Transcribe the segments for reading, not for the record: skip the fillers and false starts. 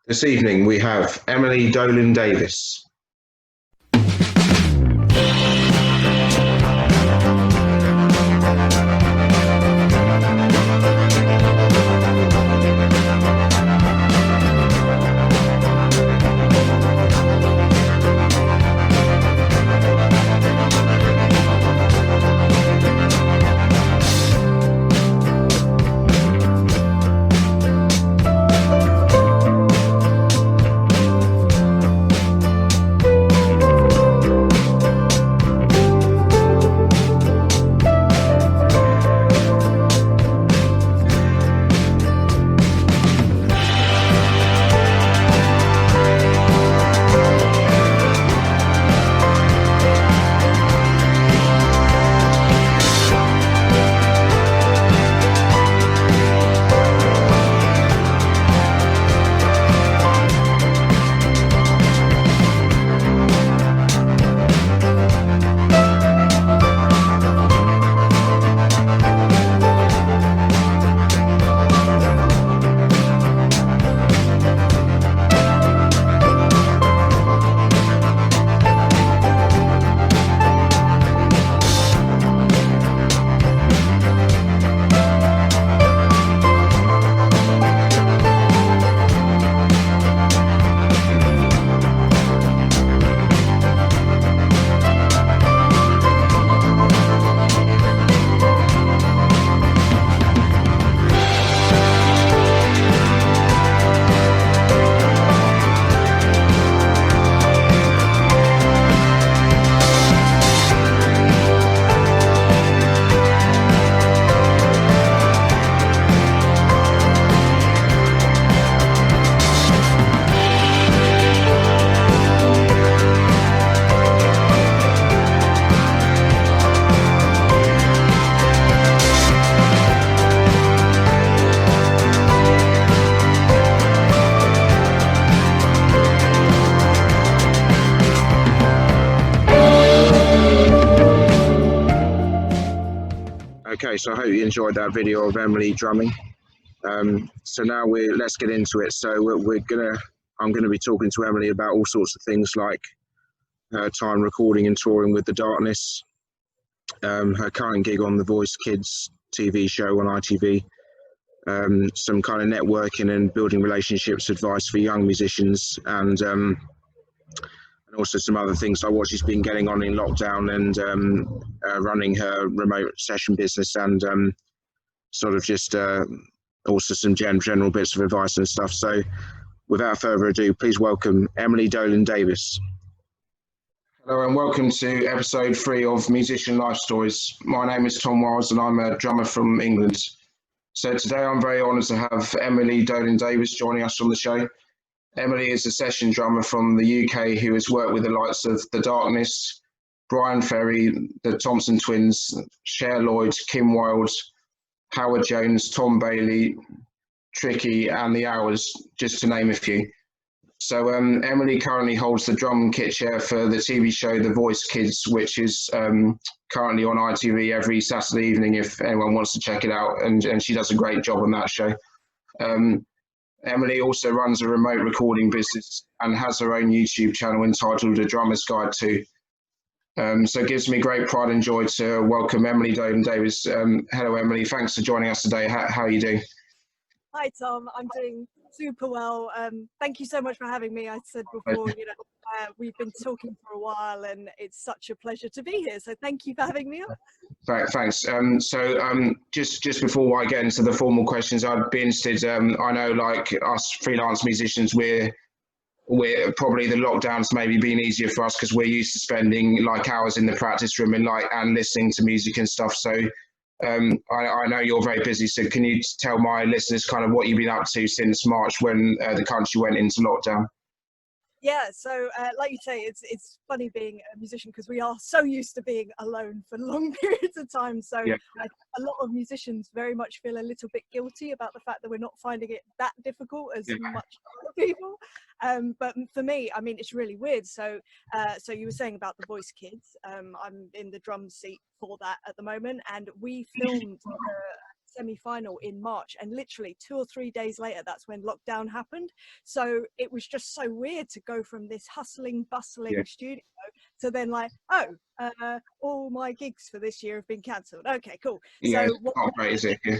This evening we have Emily Dolan Davies. Okay, so I hope you enjoyed that video of Emily drumming. So now let's get into it. So I'm gonna be talking to Emily about all sorts of things like her time recording and touring with the Darkness, her current gig on the Voice Kids TV show on ITV, some kind of networking and building relationships advice for young musicians, and also some other things like what she's been getting on in lockdown and running her remote session business, and sort of just also some general bits of advice and stuff. So without further ado, please welcome Emily Dolan Davies. Hello and welcome to episode 3 of Musician Life Stories. My name is Tom Wiles and I'm a drummer from England. So today I'm very honoured to have Emily Dolan Davies joining us on the show. Emily is a session drummer from the UK who has worked with the likes of The Darkness, Bryan Ferry, the Thompson twins, Cher Lloyd, Kim Wilde, Howard Jones, Tom Bailey, Tricky and The Hours, just to name a few. So Emily currently holds the drum kit chair for the TV show The Voice Kids, which is currently on ITV every Saturday evening if anyone wants to check it out, and she does a great job on that show. Emily also runs a remote recording business and has her own YouTube channel entitled A Drummer's Guide To. So it gives me great pride and joy to welcome Emily Dolan Davies. Hello, Emily. Thanks for joining us today. How are you doing? Hi, Tom. I'm doing super well. Thank you so much for having me. I said before, we've been talking for a while and it's such a pleasure to be here. So thank you for having me on. Thanks. Just before I get into the formal questions, I'd be interested, I know like us freelance musicians, we're probably the lockdowns maybe been easier for us because we're used to spending like hours in the practice room and listening to music and stuff. So I know you're very busy, so can you tell my listeners kind of what you've been up to since March when the country went into lockdown? Yeah, so like you say, it's funny being a musician because we are so used to being alone for long periods of time. So yeah. A lot of musicians very much feel a little bit guilty about the fact that we're not finding it that difficult as much other people. But for me, I mean, it's really weird. So you were saying about the Voice Kids. I'm in the drum seat for that at the moment, and we filmed semi-final in March, and literally 2 or 3 days later, that's when lockdown happened. So it was just so weird to go from this hustling, bustling studio to then like, oh, all my gigs for this year have been cancelled. Okay, cool. Yeah, So it's not great, is it? Yeah.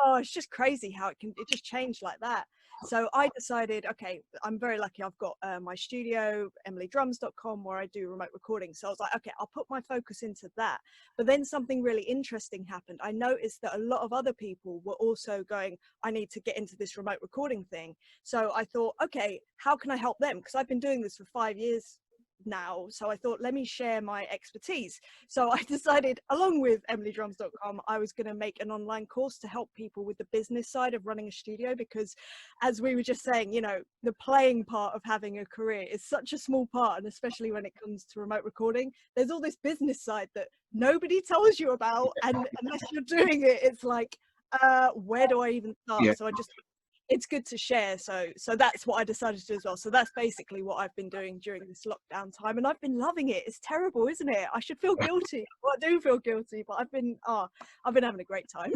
oh, it's just crazy how it just changed like that. So I decided, okay, I'm very lucky. I've got my studio, emilydrums.com, where I do remote recording. So I was like, okay, I'll put my focus into that. But then something really interesting happened. I noticed that a lot of other people were also going, I need to get into this remote recording thing. So I thought, okay, how can I help them? Because I've been doing this for 5 years now. So I thought, let me share my expertise. So I decided, along with emilydrums.com, I was going to make an online course to help people with the business side of running a studio, because as we were just saying, you know, the playing part of having a career is such a small part, and especially when it comes to remote recording, there's all this business side that nobody tells you about, and unless you're doing it, it's like, where do I even start? So I just, it's good to share. So that's what I decided to do as well. So that's basically what I've been doing during this lockdown time, and I've been loving it. It's terrible, isn't it? I should feel guilty. Well, I do feel guilty, but I've been having a great time.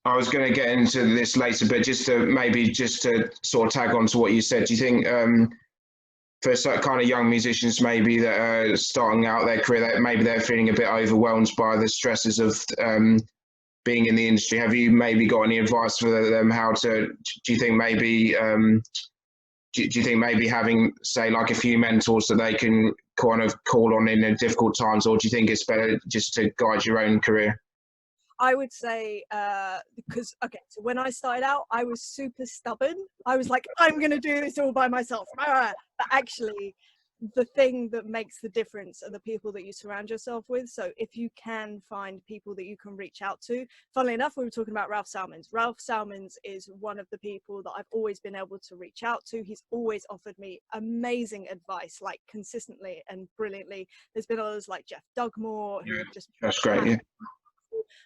I was going to get into this later, but just to sort of tag on to what you said, do you think for some kind of young musicians maybe that are starting out their career, that maybe they're feeling a bit overwhelmed by the stresses of being in the industry, have you maybe got any advice for them how to, do you think maybe having, say, like a few mentors that they can kind of call on in difficult times, or do you think it's better just to guide your own career? I would say, because, okay, so when I started out, I was super stubborn. I was like, I'm going to do this all by myself. But actually, the thing that makes the difference are the people that you surround yourself with. So if you can find people that you can reach out to, funnily enough, we were talking about Ralph Salmons. Ralph Salmons is one of the people that I've always been able to reach out to. He's always offered me amazing advice, like consistently and brilliantly. There's been others like Jeff Dugmore, who have just, that's great. Yeah.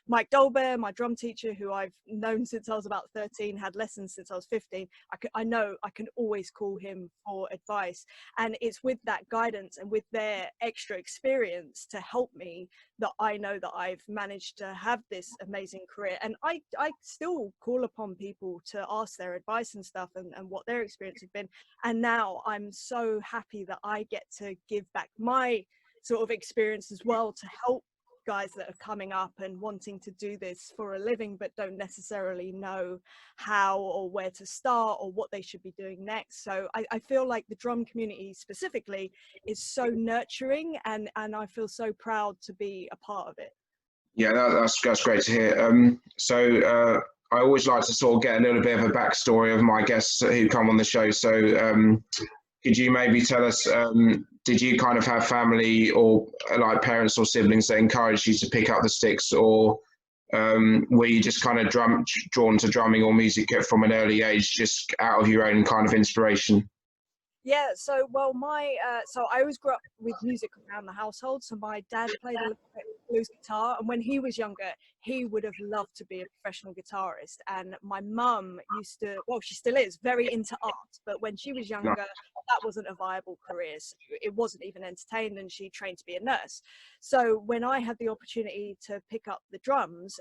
Mike Dolbear, my drum teacher, who I've known since I was about 13, had lessons since I was 15. I know I can always call him for advice. And it's with that guidance and with their extra experience to help me that I know that I've managed to have this amazing career. And I still call upon people to ask their advice and stuff, and what their experience has been. And now I'm so happy that I get to give back my sort of experience as well to help guys that are coming up and wanting to do this for a living but don't necessarily know how or where to start or what they should be doing next. So I feel like the drum community specifically is so nurturing, and I feel so proud to be a part of it. Yeah, that's great to hear. I always like to sort of get a little bit of a backstory of my guests who come on the show. So could you maybe tell us, did you kind of have family or like parents or siblings that encouraged you to pick up the sticks, or were you just kind of drawn to drumming or music from an early age, just out of your own kind of inspiration? Yeah, so well, so I always grew up with music around the household. So my dad played a little bit of blues guitar, and when he was younger, he would have loved to be a professional guitarist. And my mum used to, well, she still is very into art, but when she was younger, that wasn't a viable career. So it wasn't even entertained, and she trained to be a nurse. So when I had the opportunity to pick up the drums,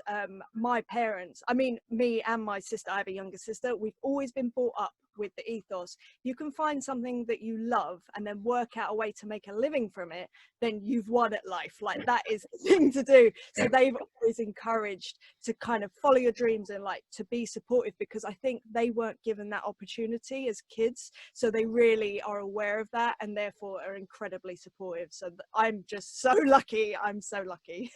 my parents, I mean, me and my sister, I have a younger sister, we've always been brought up with the ethos, you can find something that you love and then work out a way to make a living from it, then you've won at life. Like, that is the thing to do. So they've always encouraged to kind of follow your dreams and like to be supportive, because I think they weren't given that opportunity as kids, so they really are aware of that and therefore are incredibly supportive. So I'm just so lucky. I'm so lucky.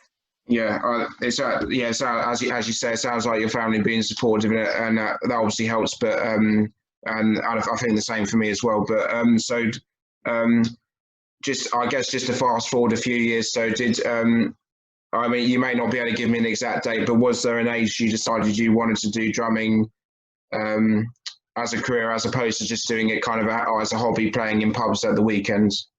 Yeah, as you say, it sounds like your family being supportive, and that obviously helps. But and I think the same for me as well. But just, I guess, just to fast forward a few years. So I mean, you may not be able to give me an exact date, but was there an age you decided you wanted to do drumming as a career, as opposed to just doing it kind of as a hobby, playing in pubs at the weekends?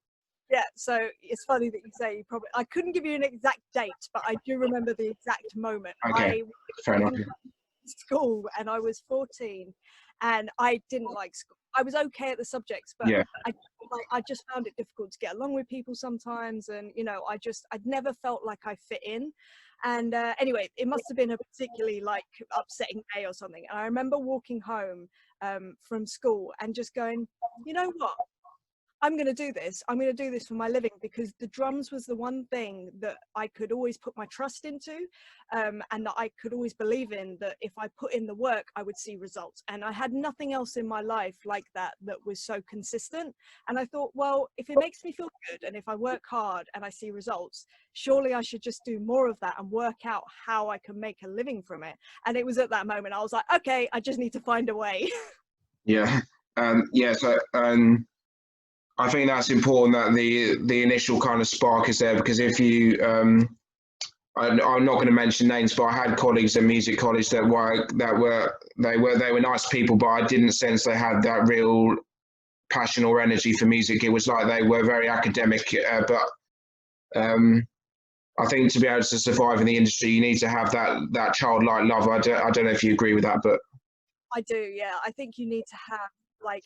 Yeah, so it's funny that you say I couldn't give you an exact date, but I do remember the exact moment. Okay, fair enough. School, and I was 14, and I didn't like school. I was okay at the subjects, but I didn't like I just found it difficult to get along with people sometimes, and you know, I'd never felt like I fit in. And anyway, it must have been a particularly like upsetting day or something. And I remember walking home from school and just going, you know what? I'm going to do this. I'm going to do this for my living, because the drums was the one thing that I could always put my trust into, and that I could always believe in, that if I put in the work, I would see results. And I had nothing else in my life like that was so consistent. And I thought, well, if it makes me feel good and if I work hard and I see results, surely I should just do more of that and work out how I can make a living from it. And it was at that moment I was like, okay, I just need to find a way. Yeah. So I think that's important, that the initial kind of spark is there, because if you, I'm not going to mention names, but I had colleagues at music college that were nice people, but I didn't sense they had that real passion or energy for music. It was like they were very academic, but I think to be able to survive in the industry, you need to have that childlike love. I don't know if you agree with that, but I do, yeah. I think you need to have like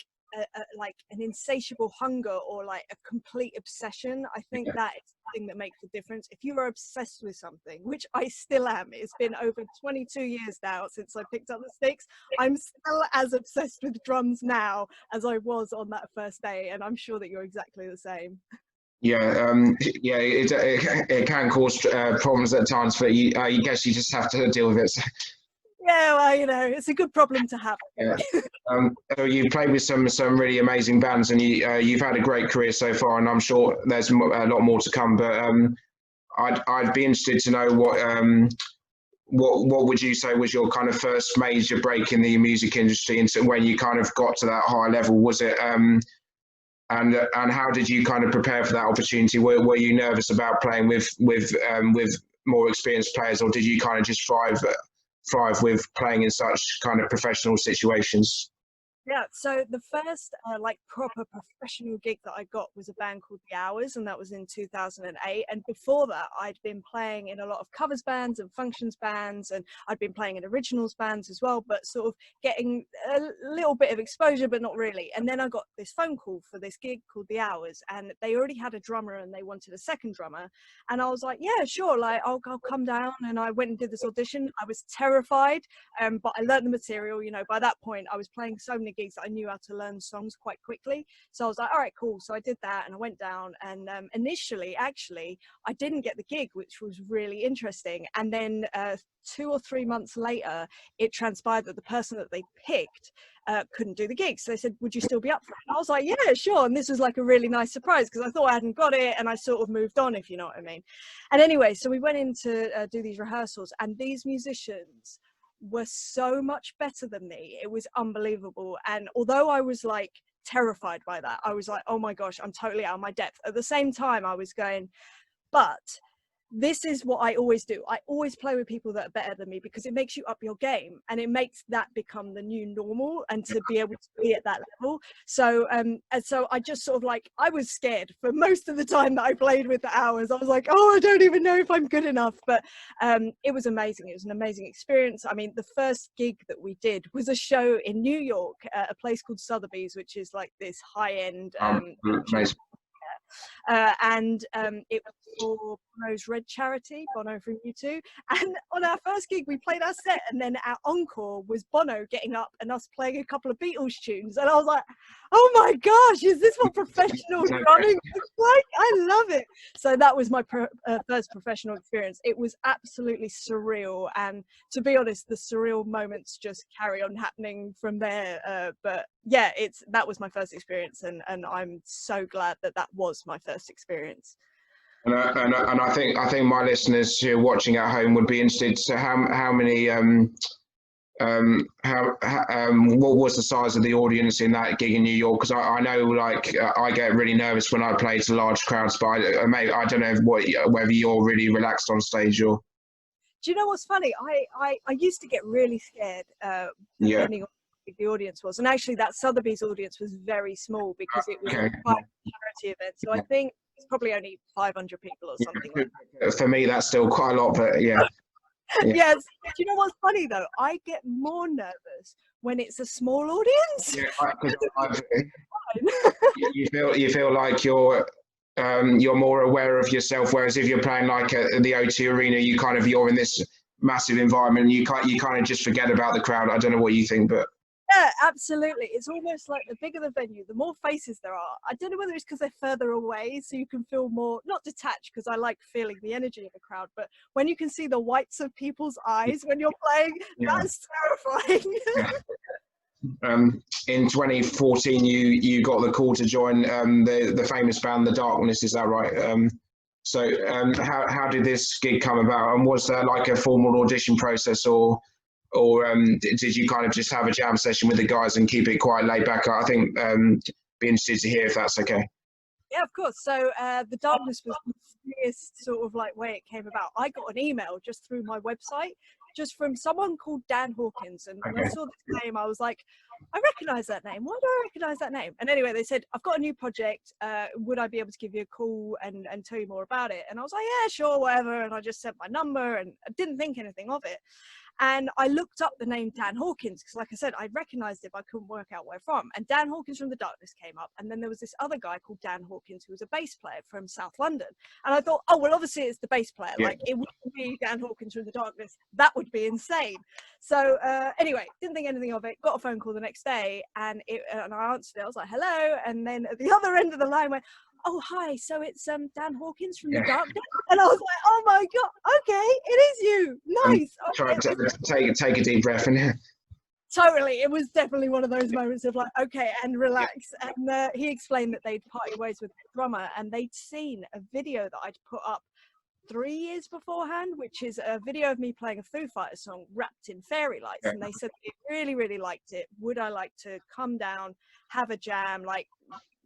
like an insatiable hunger, or like a complete obsession. I think that is the thing that makes a difference. If you are obsessed with something, which I still am, it's been over 22 years now since I picked up the sticks, I'm still as obsessed with drums now as I was on that first day, and I'm sure that you're exactly the same. It can cause problems at times, but I guess you just have to deal with it. Yeah, well, you know, it's a good problem to have. Yeah. So you played with some really amazing bands, and you've had a great career so far, and I'm sure there's a lot more to come. But I'd be interested to know what would you say was your kind of first major break in the music industry, and so when you kind of got to that high level, was it and how did you kind of prepare for that opportunity? Were you nervous about playing with more experienced players, or did you kind of just thrive with playing in such kind of professional situations? Yeah, so the first like proper professional gig that I got was a band called The Hours, and that was in 2008. And before that, I'd been playing in a lot of covers bands and functions bands, and I'd been playing in originals bands as well, but sort of getting a little bit of exposure, but not really. And then I got this phone call for this gig called The Hours, and they already had a drummer and they wanted a second drummer. And I was like, yeah, sure, like I'll come down. And I went and did this audition. I was terrified, but I learned the material. You know, by that point, I was playing so many gigs that I knew how to learn songs quite quickly. So I was like, all right, cool. So I did that and I went down, and initially, actually, I didn't get the gig, which was really interesting. And then 2 or 3 months later, it transpired that the person that they picked couldn't do the gig. So they said, would you still be up for it? And I was like, yeah, sure. And this was like a really nice surprise, because I thought I hadn't got it, and I sort of moved on, if you know what I mean. And anyway, so we went in to do these rehearsals, and these musicians were so much better than me. It was unbelievable. And although I was like terrified by that, I was like, oh my gosh, I'm totally out of my depth. At the same time, I was going, but this is what I always do. I always play with people that are better than me, because it makes you up your game, and it makes that become the new normal, and to be able to be at that level. So and so I just sort of like, I was scared for most of the time that I played with The Hours. I was like, oh, I don't even know if I'm good enough. But it was amazing. It was an amazing experience. I mean, the first gig that we did was a show in New York at a place called Sotheby's, which is like this high-end Nice. and it was for Bono's Red Charity, Bono from U2. And on our first gig, we played our set, and then our encore was Bono getting up and us playing a couple of Beatles tunes. And I was like, oh my gosh, is this what professional drumming is like? I love it. So that was my first professional experience. It was absolutely surreal. And to be honest, the surreal moments just carry on happening from there. But yeah, that was my first experience, and I'm so glad that was my first experience. And I think my listeners who are watching at home would be interested to how many what was the size of the audience in that gig in New York? Because I know, like, I get really nervous when I play to large crowds, but I don't know whether you're really relaxed on stage or. Do you know what's funny? I used to get really scared depending on what the audience was, and actually that Sotheby's audience was very small, because it was quite a charity event. So I think it's probably only 500 people or something like that. For me, that's still quite a lot, but yeah. Yes. Do you know what's funny though? I get more nervous when it's a small audience. Yeah, because you feel like you're more aware of yourself, whereas if you're playing like at the O2 Arena, you're in this massive environment, and you kind of just forget about the crowd. I don't know what you think, but yeah, absolutely. It's almost like the bigger the venue, the more faces there are. I don't know whether it's because they're further away, so you can feel more, not detached, because I like feeling the energy of the crowd, but when you can see the whites of people's eyes when you're playing, that's terrifying. In 2014, you got the call to join the famous band The Darkness. Is that right? How did this gig come about, and was there like a formal audition process, or did you kind of just have a jam session with the guys and keep it quite laid back? I think be interested to hear if that's okay. Yeah, of course. So The Darkness was the funniest sort of like way it came about. I got an email just through my website, just from someone called Dan Hawkins. And when I saw this name, I was like, I recognize that name. Why do I recognize that name? And anyway, they said, I've got a new project. Would I be able to give you a call and tell you more about it? And I was like, yeah, sure, whatever. And I just sent my number and I didn't think anything of it. And I looked up the name Dan Hawkins because, like I said, I recognized it, but I couldn't work out where from. And Dan Hawkins from The Darkness came up. And then there was this other guy called Dan Hawkins who was a bass player from South London. And I thought, oh, well, obviously it's the bass player. Yeah. Like, it wouldn't be Dan Hawkins from The Darkness. That would be insane. So anyway, didn't think anything of it. Got a phone call the next day and I answered it. I was like, hello. And then at the other end of the line went, oh, hi, so it's Dan Hawkins from The Darkness? And I was like, oh my God, okay, it is you. Nice. Try to take a deep breath in. Totally. It was definitely one of those moments of like, okay, and relax. And he explained that they'd parted ways with the drummer and they'd seen a video that I'd put up 3 years beforehand, which is a video of me playing a Foo Fighters song wrapped in fairy lights. And they said they really, really liked it. Would I like to come down, have a jam, like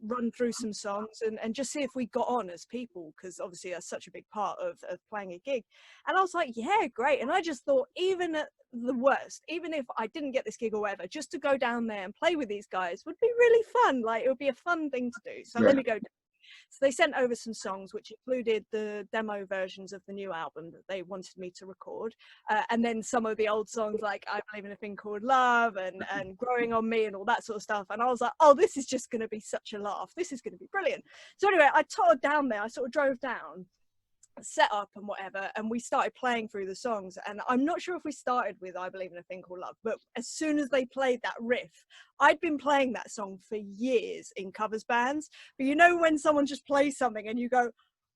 run through some songs and just see if we got on as people, because obviously that's such a big part of playing a gig. And I was like, yeah, great. And I just thought, even at the worst, even if I didn't get this gig or whatever, just to go down there and play with these guys would be really fun. Like, it would be a fun thing to do. So let me go down. So they sent over some songs which included the demo versions of the new album that they wanted me to record, and then some of the old songs like I Believe in a Thing Called Love and Growing on Me and all that sort of stuff. And I was like, oh, this is just going to be such a laugh. This is going to be brilliant. So anyway, I tottered down there. I sort of drove down, set up and whatever, and we started playing through the songs. And I'm not sure if we started with I Believe in a Thing Called Love, but as soon as they played that riff, I'd been playing that song for years in covers bands, but you know when someone just plays something and you go,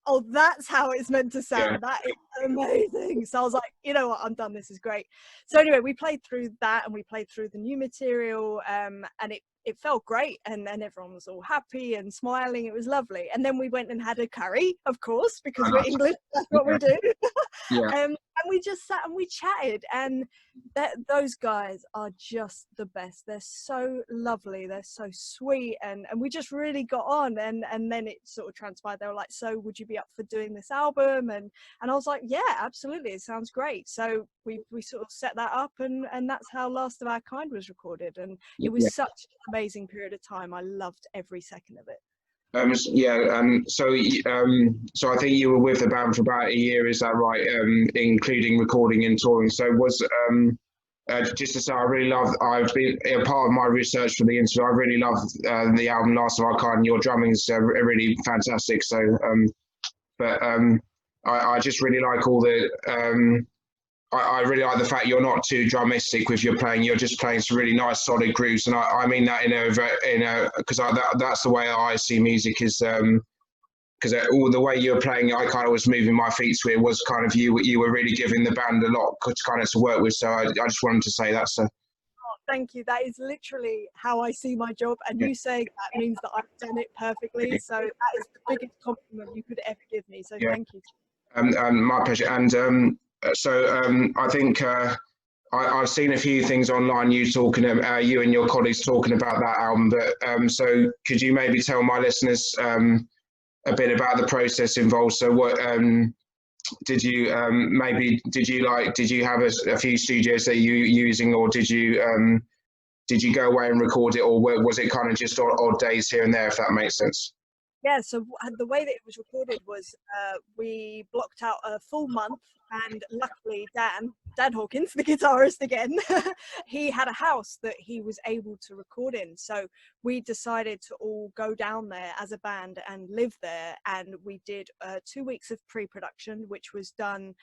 oh, that's how it's meant to sound. That is amazing. So I was like, you know what, I'm done, this is great. So anyway, we played through that and we played through the new material, and it felt great, and everyone was all happy and smiling. It was lovely. And then we went and had a curry, of course, because we're English, that's what we do. And we just sat and we chatted, and those guys are just the best. They're so lovely, they're so sweet, and we just really got on. And then it sort of transpired, they were like, so would you be up for doing this album? And I was like, yeah, absolutely, it sounds great. So we sort of set that up, and that's how Last of Our Kind was recorded. And it was such an amazing period of time. I loved every second of it. So I think you were with the band for about a year, is that right? Including recording and touring. So was just to say, I've been a part of my research for the interview. I really love the album Last of Our Kind. Your drumming is really fantastic. So, I just really like all the. I really like the fact you're not too drumistic with your playing. You're just playing some really nice, solid grooves, and I mean that because that's the way I see music is because all the way you're playing, I kind of was moving my feet to it. Was kind of you were really giving the band a lot to work with. So I just wanted to say that. So. Oh, thank you. That is literally how I see my job, and you saying that means that I've done it perfectly. So that is the biggest compliment you could ever give me. So thank you. My pleasure. And I think I've seen a few things online. You and your colleagues talking about that album. But so could you maybe tell my listeners a bit about the process involved? So what did you have a few studios that you using, or did you go away and record it, or was it kind of just odd days here and there, if that makes sense? Yeah, so the way that it was recorded was we blocked out a full month And luckily Dan Hawkins, the guitarist again, he had a house that he was able to record in. So we decided to all go down there as a band and live there. And we did 2 weeks of pre-production, which was done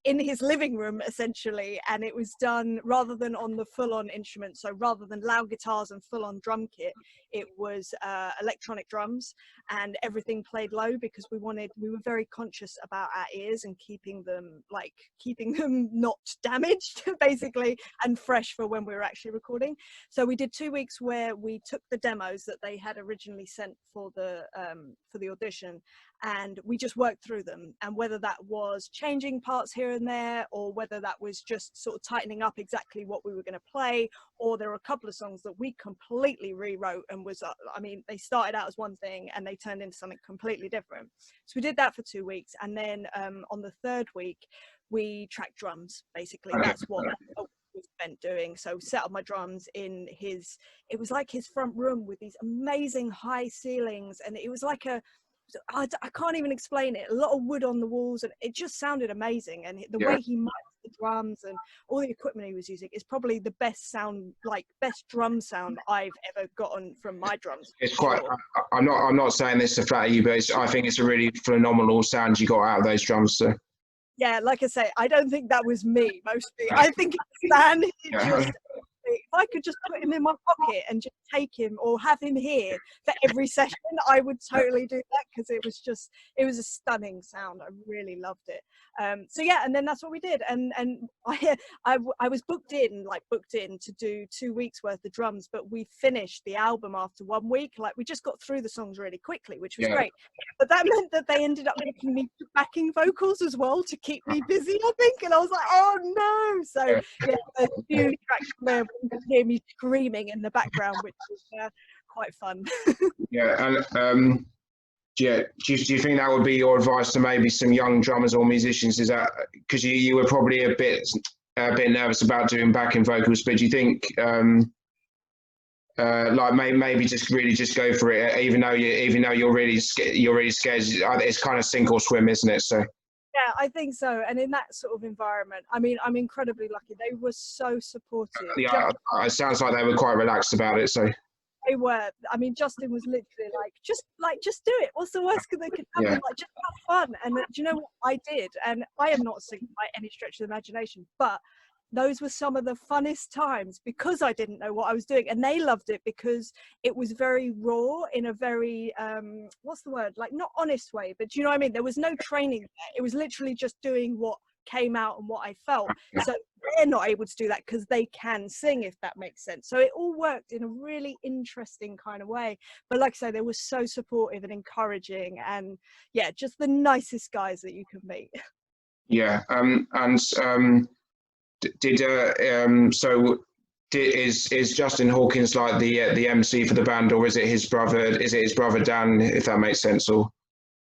in his living room essentially. And it was done rather than on the full-on instruments. So rather than loud guitars and full-on drum kit, it was electronic drums, and everything played low because we were very conscious about our ears and keeping them not damaged basically, and fresh for when we were actually recording. So we did 2 weeks where we took the demos that they had originally sent for the audition, and we just worked through them. And whether that was changing parts here and there, or whether that was just sort of tightening up exactly what we were going to play, or there were a couple of songs that we completely rewrote and was, I mean, they started out as one thing and they turned into something completely different. So we did that for 2 weeks. And then on the third week, we tracked drums, basically. That's what we spent doing. So set up my drums in it was like his front room with these amazing high ceilings. And it was like I can't even explain it. A lot of wood on the walls, and it just sounded amazing. And the way he mic'd the drums and all the equipment he was using is probably the best drum sound I've ever gotten from my drums. It's quite. I'm not saying this to flatter you, but I think it's a really phenomenal sound you got out of those drums. So. Yeah, like I say, I don't think that was me mostly. I think it's Dan. If I could just put him in my pocket and just take him, or have him here for every session, I would totally do that, because it was a stunning sound. I really loved it. So yeah, and then that's what we did. And I was booked in to do 2 weeks worth of drums, but we finished the album after 1 week. Like, we just got through the songs really quickly, which was great. But that meant that they ended up making me backing vocals as well to keep me busy, I think. And I was like, oh no. So yeah, a few tracks there, you could hear me screaming in the background, which was quite fun. And do you think that would be your advice to maybe some young drummers or musicians? Is that because you were probably a bit nervous about doing backing vocals, but do you think like maybe just go for it, even though you're really scared? It's kind of sink or swim, isn't it? So. Yeah, I think so. And in that sort of environment, I mean, I'm incredibly lucky. They were so supportive. Yeah, it sounds like they were quite relaxed about it. So they were. I mean, Justin was literally just do it. What's the worst that could happen? Like, just have fun. And do you know what I did? And I am not singing by any stretch of the imagination, but those were some of the funnest times because I didn't know what I was doing, and they loved it because it was very raw in a very what's the word, like, not honest way, but do you know what I mean? There was no training there. It was literally just doing what came out and what I felt. So they're not able to do that because they can sing, if that makes sense. So it all worked in a really interesting kind of way. But like I say, they were so supportive and encouraging, and yeah, just the nicest guys that you could meet. Yeah. Is Justin Hawkins like the MC for the band, or is it his brother? Is it his brother Dan, if that makes sense? Or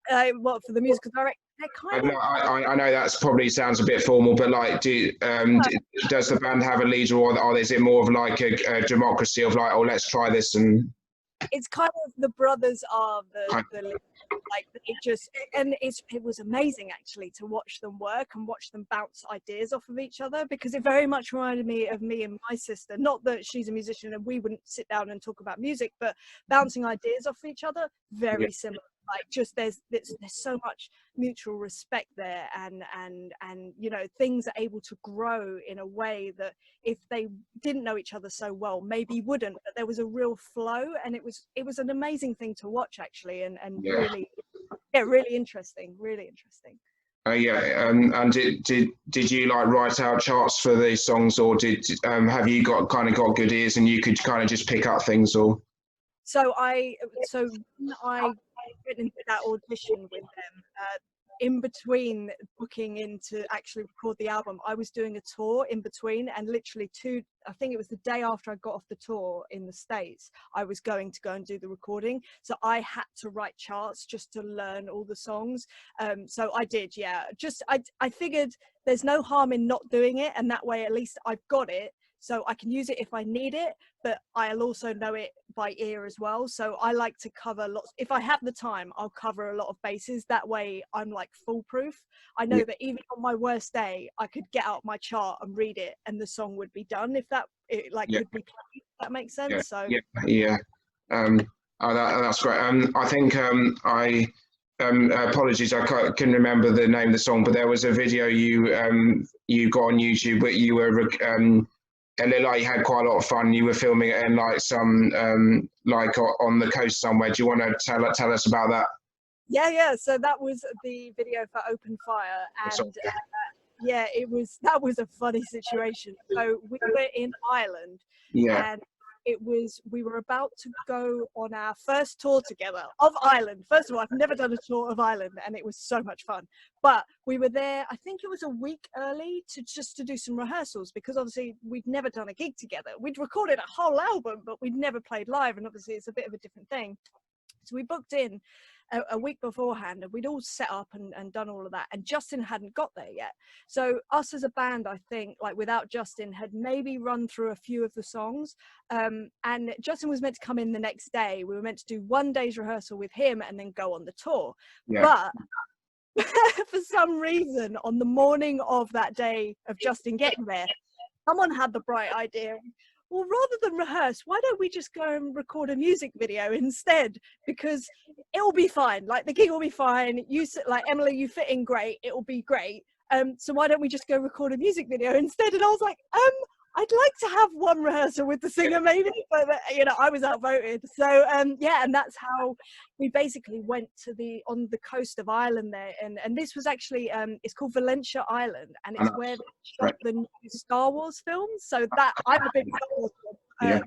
what, for the musical director? I know that's probably sounds a bit formal, but like, does the band have a leader, or is it more of like a democracy of like, oh, let's try this? And it's kind of the brothers are the like, they just, and it was amazing actually to watch them work and watch them bounce ideas off of each other, because it very much reminded me of me and my sister. Not that she's a musician and we wouldn't sit down and talk about music, but bouncing ideas off each other, very similar. Like, just there's so much mutual respect there, and you know, things are able to grow in a way that if they didn't know each other so well maybe wouldn't, but there was a real flow, and it was an amazing thing to watch actually, and really interesting. And did you like write out charts for these songs, or have you got good ears and you could kind of just pick up things? Or so I went into that audition with them, in between booking in to actually record the album, I was doing a tour in between, and literally I think it was the day after I got off the tour in the States, I was going to go and do the recording. So I had to write charts just to learn all the songs. So I did, yeah. I figured there's no harm in not doing it, and that way at least I've got it. so I can use it if I need it, but I'll also know it by ear as well. So I like to cover lots. If I have the time, I'll cover a lot of bases. That way I'm like foolproof. I know that even on my worst day, I could get out my chart and read it and the song would be done if that could be played, if that makes sense. So that's great. I think apologies, I couldn't remember the name of the song, but there was a video you got on YouTube, but you were it looked like you had quite a lot of fun. You were filming it in like some like on the coast somewhere. Do you want to tell us about that? Yeah. So that was the video for Open Fire, and that was a funny situation. So we were in Ireland, and we were about to go on our first tour together of Ireland. First of all, I've never done a tour of Ireland, and it was so much fun. But we were there, I think it was a week early, to do some rehearsals, because obviously we'd never done a gig together. We'd recorded a whole album, but we'd never played live, and obviously it's a bit of a different thing. So we booked in a week beforehand, and we'd all set up and done all of that, and Justin hadn't got there yet. So us as a band, I think, like without Justin, had maybe run through a few of the songs, and Justin was meant to come in the next day. We were meant to do 1 day's rehearsal with him and then go on the tour. But for some reason, on the morning of that day of Justin getting there, someone had the bright idea, well, rather than rehearse, why don't we just go and record a music video instead? Because it'll be fine. Like, the gig will be fine. Like, Emily, you fit in great. It'll be great. So why don't we just go record a music video instead? And I was like, I'd like to have one rehearsal with the singer, maybe, but I was outvoted. So and that's how we basically went on the coast of Ireland there, and this was actually it's called Valentia Island, and it's where they shot the new Star Wars films. So that I'm a big Star Wars fan.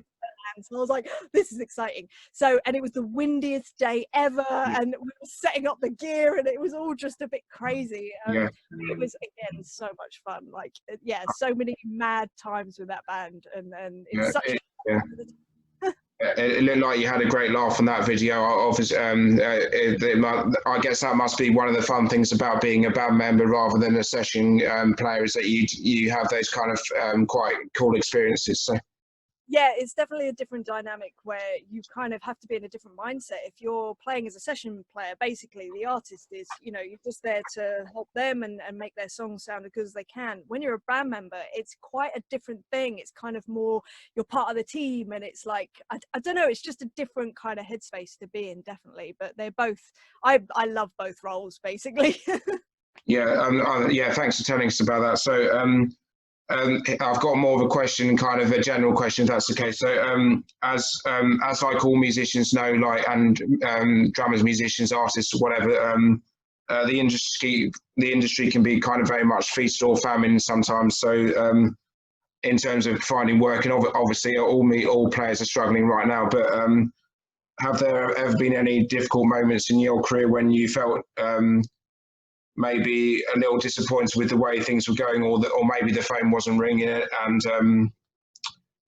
So I was like, this is exciting. So, and it was the windiest day ever, and we were setting up the gear, and it was all just a bit crazy. It was, again, so much fun. Like, so many mad times with that band, and it's such it looked like you had a great laugh on that video. Obviously, I guess that must be one of the fun things about being a band member rather than a session player, is that you have those kind of quite cool experiences. So. Yeah, it's definitely a different dynamic where you kind of have to be in a different mindset. If you're playing as a session player, basically the artist is, you're just there to help them and make their songs sound as good as they can. When you're a band member, it's quite a different thing. It's kind of more, you're part of the team, and it's like, I don't know, it's just a different kind of headspace to be in, definitely. But they're both, I love both roles, basically. Thanks for telling us about that. So, I've got more of a question, kind of a general question, if that's okay. So, as like all musicians know, like, and drummers, musicians, artists, whatever, the industry can be kind of very much feast or famine sometimes. So, in terms of finding work, and obviously all players are struggling right now. But have there ever been any difficult moments in your career when you felt maybe a little disappointed with the way things were going, or maybe the phone wasn't ringing, and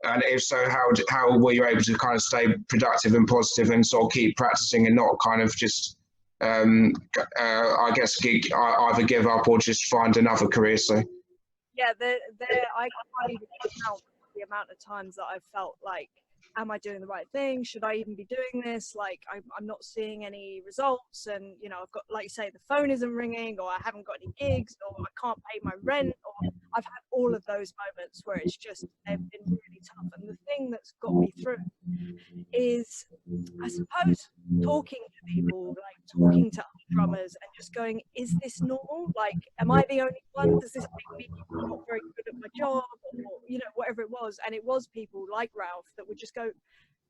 if so, how were you able to kind of stay productive and positive and sort of keep practicing and not kind of just I guess either give up or just find another career? So I can't even count the amount of times that I've felt like, am I doing the right thing? Should I even be doing this? Like, I'm not seeing any results, and I've got, like you say, the phone isn't ringing, or I haven't got any gigs, or I can't pay my rent, or I've had all of those moments where it's just, they've been really tough. And the thing that's got me through is, I suppose, talking to people, like talking to other drummers, and just going, is this normal? Like, am I the only one? Does this make me not very good at my job, or whatever it was? And it was people like Ralph that would just go,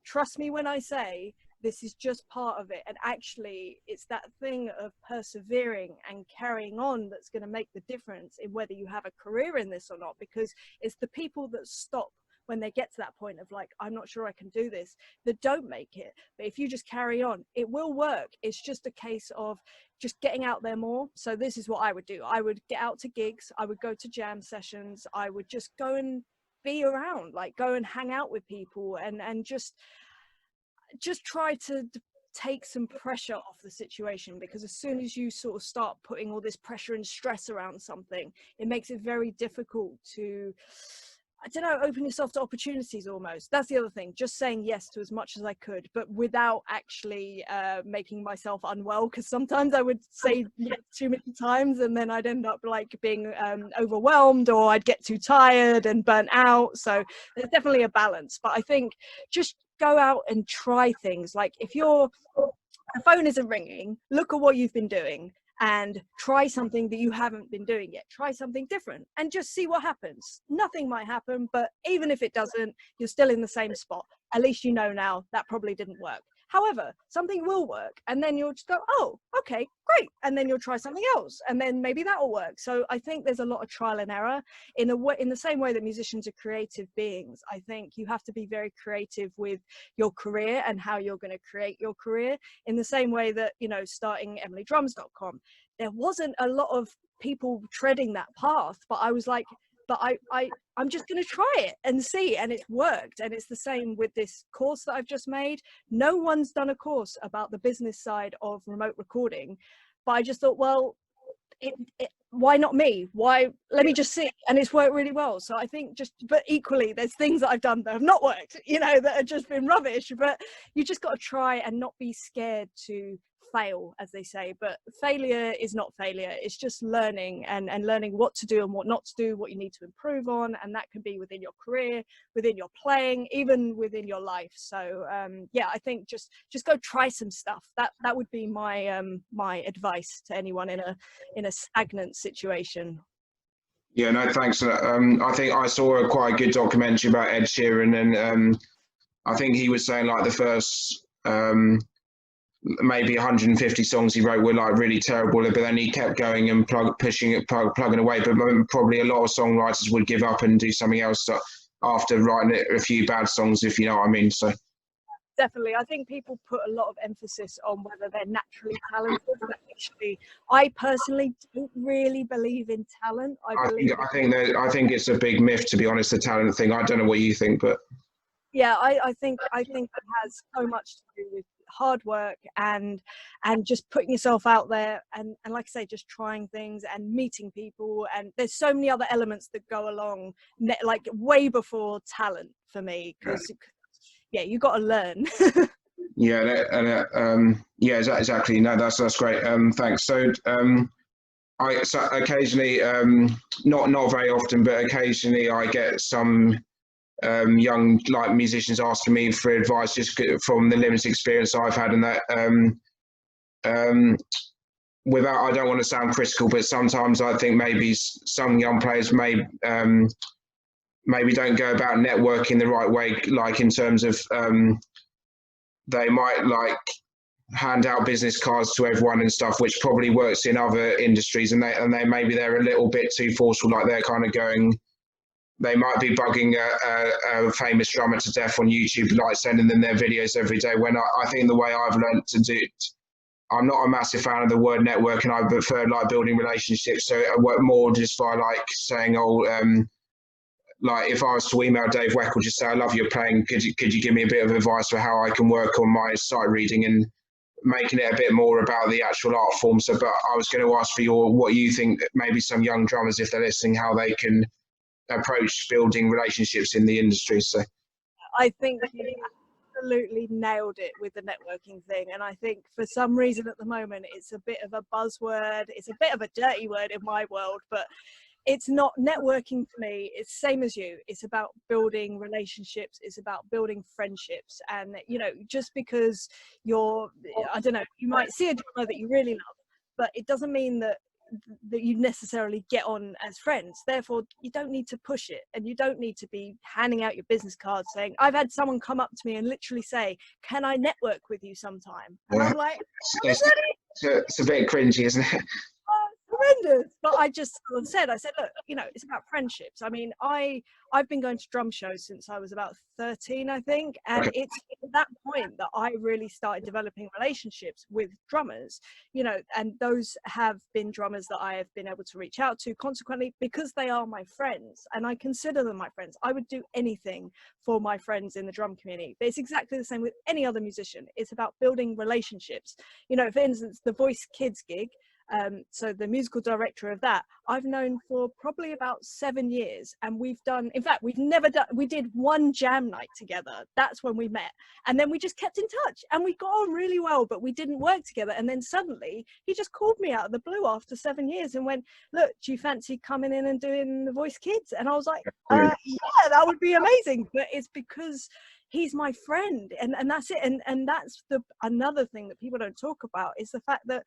trust me when I say this is just part of it, and actually it's that thing of persevering and carrying on that's going to make the difference in whether you have a career in this or not. Because it's the people that stop when they get to that point of like, I'm not sure I can do this, that don't make it. But if you just carry on, it will work. It's just a case of just getting out there more. So this is what I would do. I would get out to gigs, I would go to jam sessions, I would just go and be around, like go and hang out with people, and just try to take some pressure off the situation. Because as soon as you sort of start putting all this pressure and stress around something, it makes it very difficult to, I don't know, open yourself to opportunities almost. That's the other thing, just saying yes to as much as I could, but without actually making myself unwell, because sometimes I would say yes too many times and then I'd end up like being overwhelmed, or I'd get too tired and burnt out. So there's definitely a balance, but I think just go out and try things. Like if the phone isn't ringing, look at what you've been doing and try something that you haven't been doing yet. Try something different and just see what happens. Nothing might happen, but even if it doesn't, you're still in the same spot. At least you know now that probably didn't work. However, something will work, and then you'll just go, oh, okay, great. And then you'll try something else, and then maybe that will work. So I think there's a lot of trial and error in the same way that musicians are creative beings. I think you have to be very creative with your career and how you're going to create your career, in the same way that, you know, starting EmilyDrums.com, there wasn't a lot of people treading that path, but I was like, but I'm just going to try it and see, and it's worked. And it's the same with this course that I've just made. No one's done a course about the business side of remote recording, but I just thought, well, why not me? Let me just see. And it's worked really well. So I think but equally, there's things that I've done that have not worked, you know, that have just been rubbish. But you just got to try and not be scared to fail, as they say. But failure is not failure. It's just learning and learning what to do and what not to do, what you need to improve on. And that can be within your career, within your playing, even within your life. So yeah, I think just go try some stuff. That would be my my advice to anyone in a stagnant situation. Yeah, no, thanks. I think I saw a quite good documentary about Ed Sheeran, and I think he was saying like the first maybe 150 songs he wrote were like really terrible, but then he kept going and plugging away. But probably a lot of songwriters would give up and do something else after writing a few bad songs, if you know what I mean. So definitely, I think people put a lot of emphasis on whether they're naturally talented, but actually I personally don't really believe in talent. I think it's a big myth, to be honest, the talent thing. I don't know what you think, but yeah, I think it has so much to do with hard work and just putting yourself out there, and like I say, just trying things and meeting people, and there's so many other elements that go along, like way before talent for me, because yeah, you got to learn. Yeah, yeah, exactly. No, that's great. Thanks. So so occasionally, not very often, but occasionally I get some young like musicians asking me for advice, just from the limited experience I've had, and that without, I don't want to sound critical, but sometimes I think maybe some young players maybe don't go about networking the right way, like in terms of they might like hand out business cards to everyone and stuff, which probably works in other industries, and they maybe they're a little bit too forceful, like they're kind of going, they might be bugging a famous drummer to death on YouTube, like sending them their videos every day, when I think the way I've learned to do it, I'm not a massive fan of the word network, and I prefer like building relationships. So I work more just by like saying, like if I was to email Dave Weckl, just say, I love your playing, could you give me a bit of advice for how I can work on my sight reading, and making it a bit more about the actual art form. So, but I was going to ask for what you think, maybe some young drummers, if they're listening, how they can approach building relationships in the industry. So I think you absolutely nailed it with the networking thing, and I think for some reason at the moment it's a bit of a buzzword, it's a bit of a dirty word in my world, but it's not. Networking for me, it's same as you, it's about building relationships, it's about building friendships. And you know, just because I don't know, you might see a drummer that you really love, but it doesn't mean that you necessarily get on as friends. Therefore, you don't need to push it, and you don't need to be handing out your business cards saying, I've had someone come up to me and literally say, can I network with you sometime? And I'm like, it's a bit cringy, isn't it? Horrendous. But I said, look, you know, it's about friendships. I mean, I've been going to drum shows since I was about 13, I think, and it's at that point that I really started developing relationships with drummers, you know, and those have been drummers that I have been able to reach out to consequently, because they are my friends and I consider them my friends. I would do anything for my friends in the drum community, but it's exactly the same with any other musician. It's about building relationships. You know, for instance, the Voice Kids gig, So the musical director of that, I've known for probably about 7 years, and we've done, in fact, we did one jam night together. That's when we met, and then we just kept in touch, and we got on really well, but we didn't work together. And then suddenly he just called me out of the blue after 7 years and went, look, do you fancy coming in and doing The Voice Kids? And I was like, yeah, that would be amazing. But it's because he's my friend, and that's it. And that's another thing that people don't talk about, is the fact that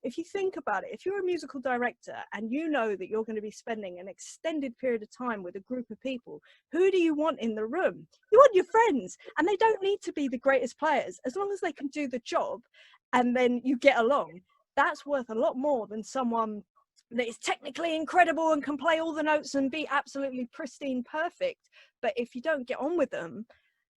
if you think about it, if you're a musical director and you know that you're going to be spending an extended period of time with a group of people, who do you want in the room? You want your friends, and they don't need to be the greatest players. As long as they can do the job and then you get along, that's worth a lot more than someone that is technically incredible and can play all the notes and be absolutely pristine perfect. But if you don't get on with them,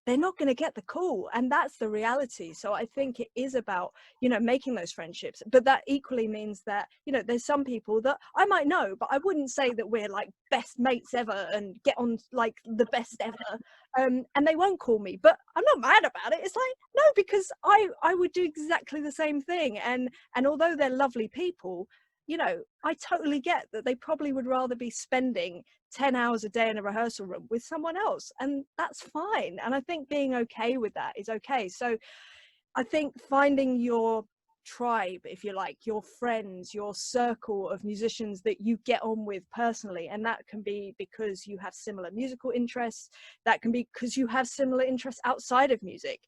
they're not going to get the call, and that's the reality. So I think it is about, you know, making those friendships, but that equally means that, you know, there's some people that I might know, but I wouldn't say that we're like best mates ever and get on like the best ever, and they won't call me, but I'm not mad about it. It's like, no, because I would do exactly the same thing, and although they're lovely people, you know, I totally get that they probably would rather be spending 10 hours a day in a rehearsal room with someone else, and that's fine. And I think being okay with that is okay. So I think finding your tribe, if you like, your friends, your circle of musicians that you get on with personally, and that can be because you have similar musical interests, that can be because you have similar interests outside of music.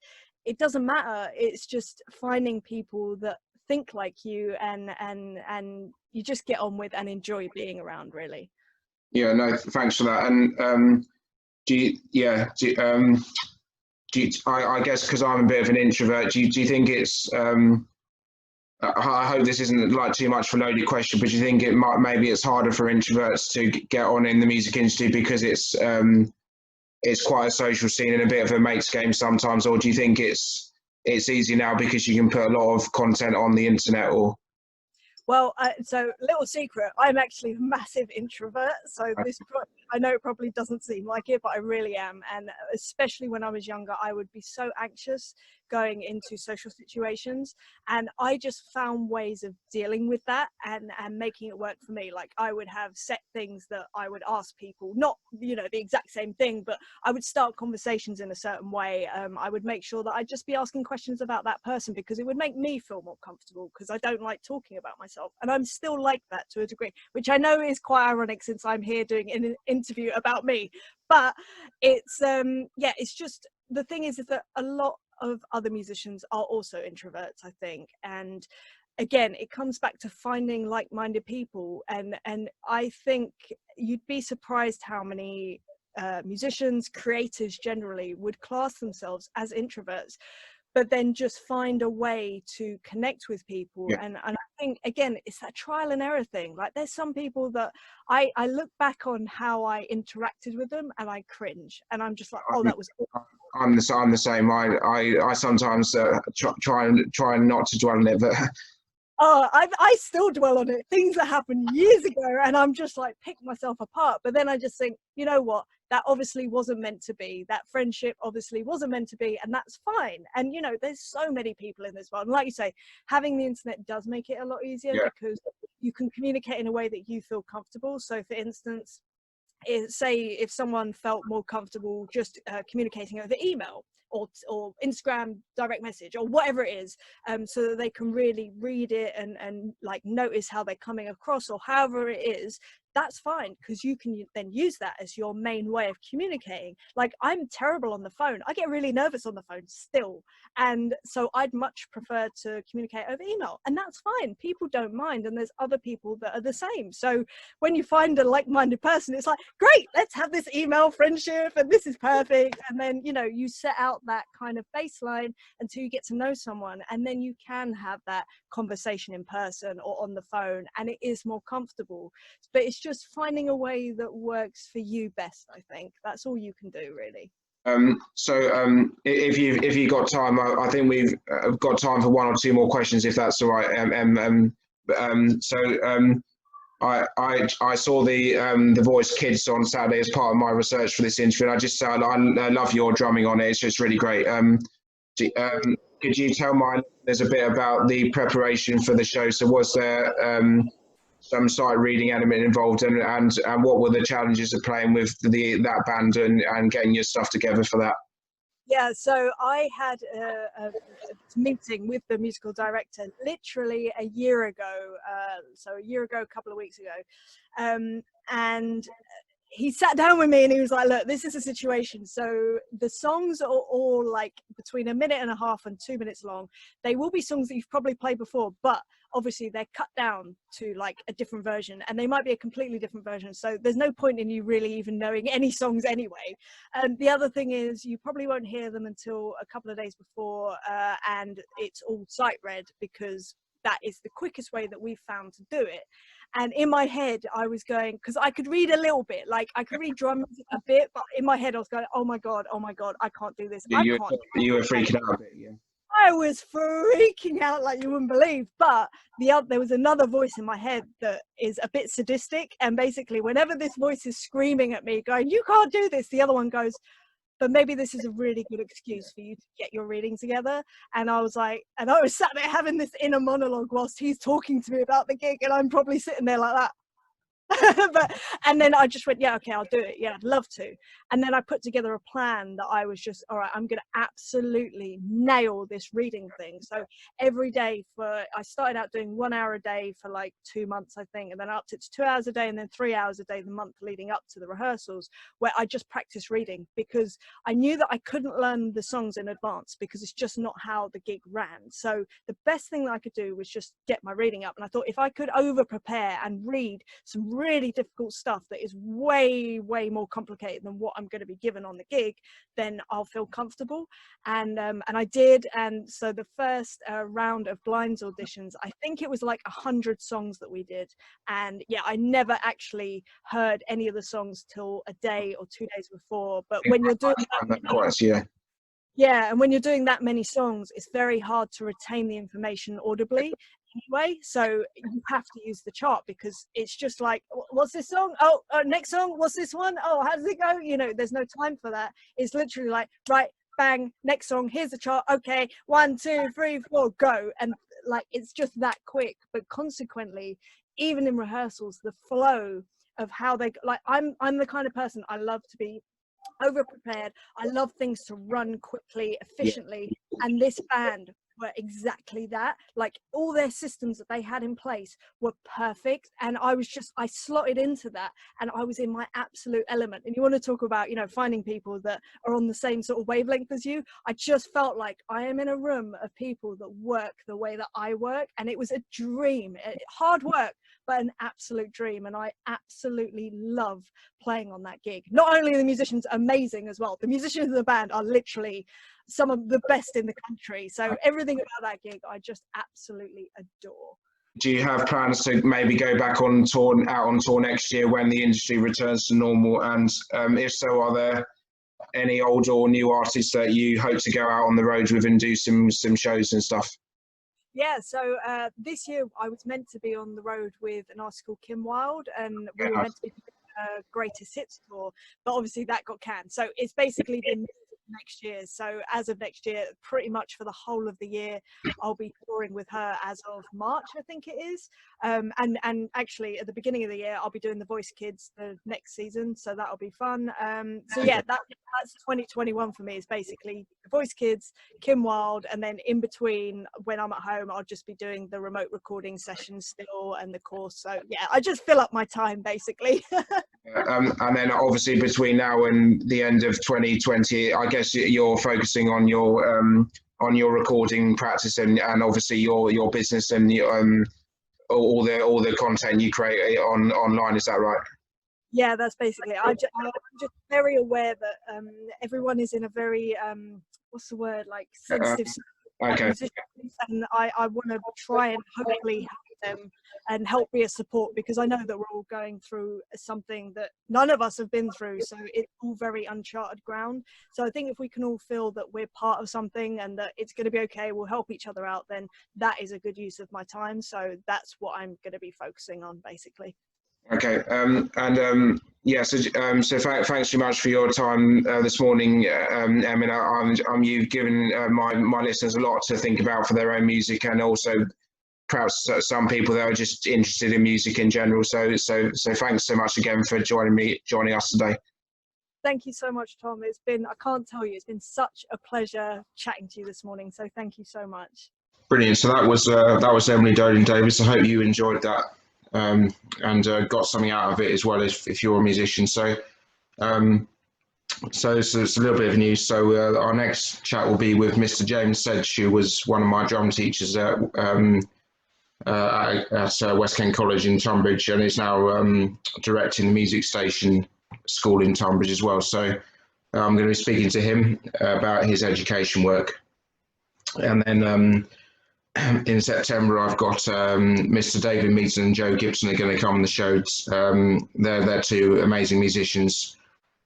It doesn't matter. It's just finding people that think like you and you just get on with and enjoy being around, really. Yeah, no, thanks for that. And I guess because I'm a bit of an introvert, do you think it's I hope this isn't like too much of a loaded question, but do you think maybe it's harder for introverts to get on in the music industry because it's quite a social scene and a bit of a mates game sometimes, or do you think it's easy now because you can put a lot of content on the internet? Or well, so little secret, I'm actually a massive introvert. So I know it probably doesn't seem like it, but I really am. And especially when I was younger, I would be so anxious going into social situations. And I just found ways of dealing with that and making it work for me. Like I would have set things that I would ask people, not, you know, the exact same thing, but I would start conversations in a certain way. I would make sure that I'd just be asking questions about that person because it would make me feel more comfortable, because I don't like talking about myself. And I'm still like that to a degree, which I know is quite ironic since I'm here doing an interview about me. But it's, yeah, it's just, the thing is that a lot of other musicians are also introverts, I think. And again, it comes back to finding like-minded people. And I think you'd be surprised how many musicians, creators generally, would class themselves as introverts, but then just find a way to connect with people. Yeah. And I think, again, it's that trial and error thing. Like there's some people that I look back on how I interacted with them and I cringe, and I'm just like, oh, that was awful. I'm the same. I sometimes try not to dwell on it, but oh, I still dwell on it. Things that happened years ago, and I'm just like pick myself apart. But then I just think, you know what? That obviously wasn't meant to be. That friendship obviously wasn't meant to be, and that's fine. And you know, there's so many people in this world. And like you say, having the internet does make it a lot easier, yeah, because you can communicate in a way that you feel comfortable. So, for instance, say if someone felt more comfortable just communicating over email or Instagram direct message or whatever it is, so that they can really read it and like notice how they're coming across or however it is, that's fine, because you can then use that as your main way of communicating. Like I'm terrible on the phone. I get really nervous on the phone still. And so I'd much prefer to communicate over email, and that's fine. People don't mind, and there's other people that are the same. So when you find a like-minded person, it's like, great, let's have this email friendship and this is perfect. And then, you know, you set out that kind of baseline until you get to know someone, and then you can have that conversation in person or on the phone, and it is more comfortable. But it's just finding a way that works for you best. I think that's all you can do, really. If you got time, I think we've got time for one or two more questions, if that's all right. I saw the Voice Kids on Saturday as part of my research for this interview, and I just I love your drumming on it. It's just really great. Could you tell my listeners a bit about the preparation for the show? So was there some sight reading element involved, and what were the challenges of playing with that band and getting your stuff together for that? Yeah, so I had a meeting with the musical director literally a year ago. A couple of weeks ago, and he sat down with me and he was like, look, this is a situation. So the songs are all like between 1.5 minutes and 2 minutes long. They will be songs that you've probably played before, but obviously they're cut down to like a different version, and they might be a completely different version. So there's no point in you really even knowing any songs anyway. The other thing is you probably won't hear them until a couple of days before, and it's all sight read because that is the quickest way that we've found to do it. And in my head, I was going, because I could read a little bit, like I could read drum music a bit, but in my head I was going, oh my God, I can't do this. You were freaking out a bit, yeah. I was freaking out like you wouldn't believe. But there was another voice in my head that is a bit sadistic. And basically, whenever this voice is screaming at me, going, you can't do this, the other one goes, but maybe this is a really good excuse for you to get your reading together. And I was like, and I was sat there having this inner monologue whilst he's talking to me about the gig, and I'm probably sitting there like that. And then I just went, yeah, okay, I'll do it. Yeah, I'd love to. And then I put together a plan that I was just, all right, I'm going to absolutely nail this reading thing. So every day I started out doing 1 hour a day for like 2 months, I think. And then I upped it to 2 hours a day and then 3 hours a day the month leading up to the rehearsals, where I just practiced reading, because I knew that I couldn't learn the songs in advance because it's just not how the gig ran. So the best thing that I could do was just get my reading up. And I thought if I could over prepare and read some really difficult stuff that is way more complicated than what I'm going to be given on the gig, then I'll feel comfortable. And I did. And so the first round of blinds auditions, I think it was like 100 songs that we did, and yeah, I never actually heard any of the songs till a day or 2 days before. But when you're doing that, yeah, and when you're doing that many songs, it's very hard to retain the information audibly anyway. So you have to use the chart, because it's just like, what's this song? Oh, next song. What's this one? Oh, how does it go? You know, there's no time for that. It's literally like, right, bang, next song. Here's the chart. Okay, 1, 2, 3, 4, go. And like, it's just that quick. But consequently, even in rehearsals, the flow of how they like, I'm the kind of person, I love to be over prepared. I love things to run quickly, efficiently, and this band were exactly that. Like, all their systems that they had in place were perfect, and I slotted into that, and I was in my absolute element. And you want to talk about, you know, finding people that are on the same sort of wavelength as you. I just felt like I am in a room of people that work the way that I work, and it was a dream. Hard work, but an absolute dream. And I absolutely love playing on that gig. Not only are the musicians amazing as well, the musicians of the band are literally some of the best in the country. So everything about that gig I just absolutely adore. Do you have plans to maybe go back out on tour next year when the industry returns to normal? And if so, are there any old or new artists that you hope to go out on the road with and do some shows and stuff? Yeah, so this year I was meant to be on the road with an artist called Kim Wilde, and we were meant to be doing a greatest hits tour, but obviously that got canned. So it's basically been next year. So as of next year, pretty much for the whole of the year, I'll be touring with her as of March, I think it is. And actually at the beginning of the year, I'll be doing the Voice Kids the next season, so that'll be fun. So yeah, that's 2021 for me, is basically the Voice Kids, Kim Wilde, and then in between, when I'm at home, I'll just be doing the remote recording sessions still and the course. So yeah, I just fill up my time basically. And then obviously between now and the end of 2020, I guess you're focusing on your recording practice and obviously your business and all the content you create online. Is that right? Yeah, that's basically it. I'm just very aware that everyone is in a very what's the word, like sensitive okay. And I want to try and hopefully help them and help be a support, because I know that we're all going through something that none of us have been through, so it's all very uncharted ground. So I think if we can all feel that we're part of something and that it's going to be okay, we'll help each other out, then that is a good use of my time. So that's what I'm going to be focusing on basically. Okay, yeah, so thanks very much for your time this morning, you've given my listeners a lot to think about for their own music, and also perhaps some people that are just interested in music in general. So thanks so much again for joining us today. Thank you so much, Tom. It's been, I can't tell you, it's been such a pleasure chatting to you this morning. So thank you so much. Brilliant. So that was Emily Dolan Davies. I hope you enjoyed that and got something out of it as well, if you're a musician. So it's a little bit of news. So our next chat will be with Mr. James Sedge, who was one of my drum teachers at West Kent College in Tunbridge, and is now directing the music station school in Tunbridge as well. So I'm going to be speaking to him about his education work. And then in September, I've got Mr. David Meaton and Joe Gibson are going to come on the show. They're two amazing musicians.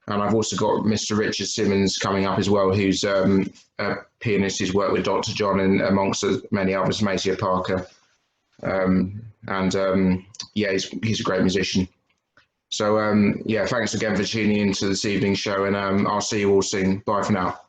And I've also got Mr. Richard Simmons coming up as well, who's a pianist who's worked with Dr. John and amongst many others, Maceo Parker. Yeah, he's a great musician. So yeah, thanks again for tuning into this evening's show, and I'll see you all soon. Bye for now.